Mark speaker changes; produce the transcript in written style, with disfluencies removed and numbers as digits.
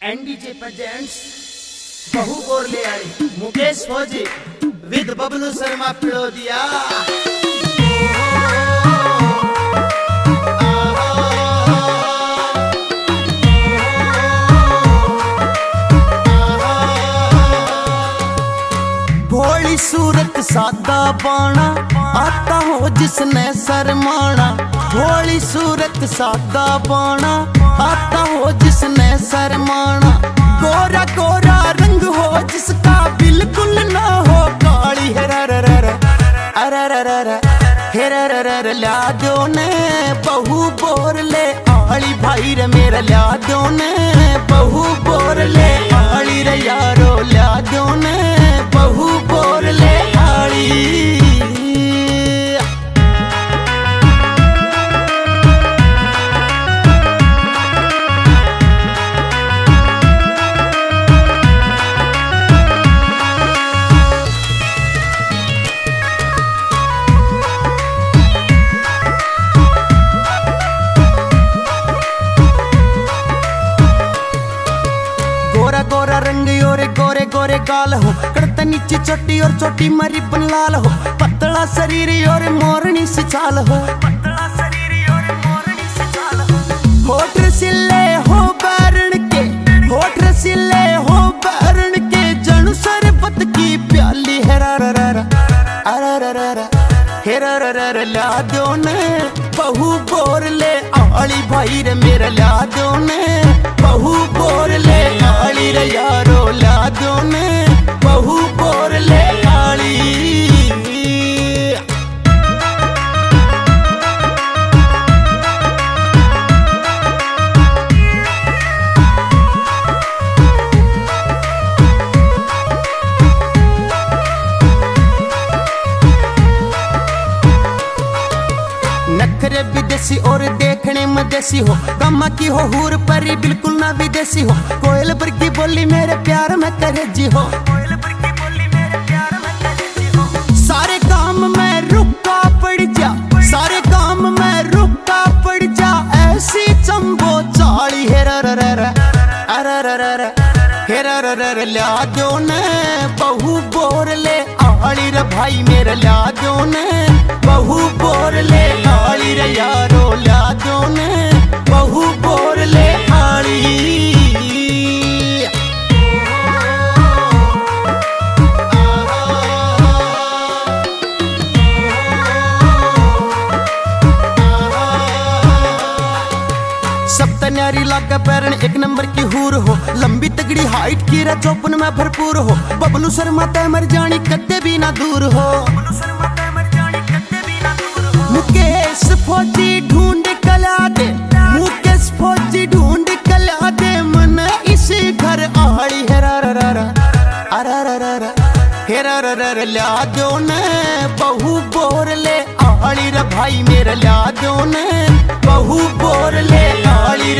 Speaker 1: NDJ presents बहु bore ले आई मुकेश फौजी विद बबलू शर्मा पिड़ोदिया। भोली सूरत सादा बाणा आता हो जिसने शर्माना। भोली सूरत सादा बाणा आता हो जिसने शर्माना। गोरा गोरा रंग हो जिसका बिल्कुल ना हो काली हेर ला दो ने बहु बोर ले आली भाई रे मेरा ला दो ने बहु बोर ले आली रे यारो ला दो ने बहु बोर ले आली। गोरा गोरा रंग और गोरे गोरे गाल हो, कड़ता नीचे चोटी और चोटी मरी बन लाल हो। पतला शरीर और मोरनी से चाल हो, होठ रसीले हो बैरण के, होठ रसीले हो बैरण के। जनु शरबत की प्याली हेर ला दो ने बहु बोर ले आली भाई रे मेरा ला दो ने बहु बोर ले आली रे यारो ला दो ने बहु बोर ले आली। नखरे विदेशी और देखने में देसी हो, कमा की हो हूर परी बिल्कुल ना विदेशी हो। कोयल वर्गी बोली मेरे प्यार में करे जी हो, सारे काम में रुका पड़ जा, सारे काम में रुका पड़ जा। ऐसी चंबो चाली हेर ला दो ने बहु बोर ले आली रे भाई मेरे ला दो ने बहु बोर ले आली रे यारो ला दो ने बहु बोर ले आली। सब तन्यारी लागा पैरण एक नंबर की हूर हो, लंबी तगड़ी हाइट की रा चौपन में भरपूर हो। बबलू शर्मा तय मर जानी कद्दे भी ना दूर हो। मुकेश फौजी ढूंढ कला दे, मुकेश फौजी ढूंढ कला दे। मन इसी घर आड़ी हेर ला दो ने बहु बोर ले आली रे भाई मेरा ला दो ने बहु बोर ले आली।